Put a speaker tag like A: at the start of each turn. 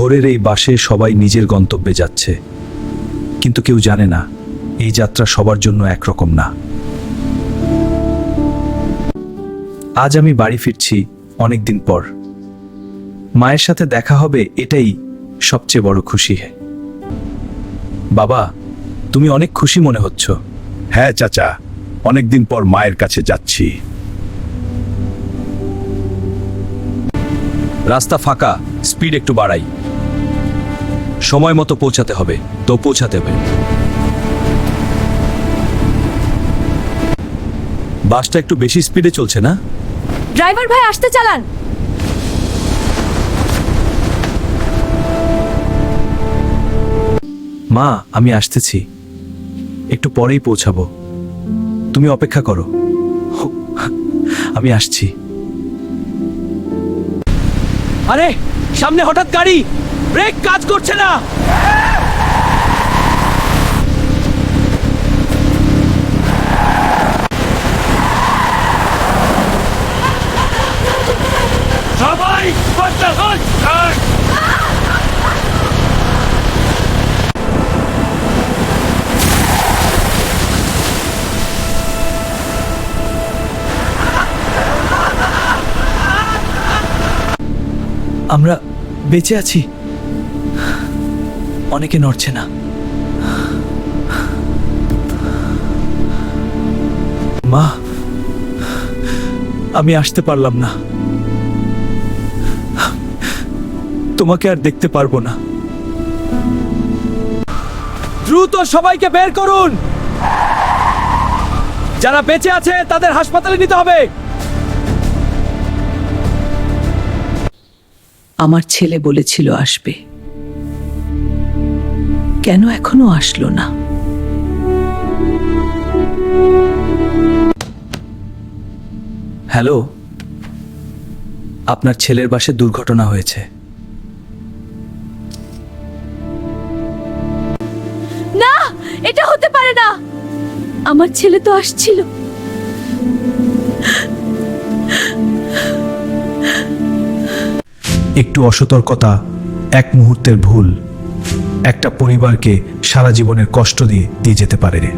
A: ভোরের এই বাসে সবাই নিজের গন্তব্যে যাচ্ছে, কিন্তু কেউ জানে না এই যাত্রা সবার জন্য একরকম না। আজ আমি বাড়ি ফিরছি অনেকদিন পর। মায়ের সাথে দেখা হবে, এটাই সবচেয়ে বড় খুশি। বাবা, তুমি অনেক খুশি মনে হচ্ছ।
B: হ্যাঁ চাচা, অনেকদিন পর মায়ের কাছে যাচ্ছি।
A: রাস্তা ফাঁকা, স্পিড একটু বাড়াই। সময় মতো পৌঁছাতে হবে, তো পৌঁছাতে হবে। বাসটা একটু বেশি স্পিডে চলছে না?
C: ড্রাইভার ভাই আসতে চালান।
A: মা, আমি আসতেছি, একটু পরেই পৌঁছাবো, তুমি অপেক্ষা করো। আমি আসছি। আরে সামনে হঠাৎ গাড়ি, ব্রেক কাজ করছে না।
B: সবাই
A: আমরা বেঁচে আছি, অনেকে নড়ছে না। মা, আমি আসতে পারলাম না, তোমাকে আর দেখতে পারবো না। দ্রুত সবাইকে বের করুন, যারা বেঁচে আছে তাদের হাসপাতালে নিতে হবে।
D: আমার ছেলে বলেছিল আসবে, কেন এখনো আসলো না?
A: হ্যালো, আপনার ছেলের বাসে দুর্ঘটনা হয়েছে।
C: না, এটা হতে পারে না। আমার ছেলে তো আসছিল।
A: একটু অসতর্কতা, এক মুহূর্তের ভুল একটা পরিবারকে সারা জীবনের কষ্ট দিয়ে যেতে পারে রে।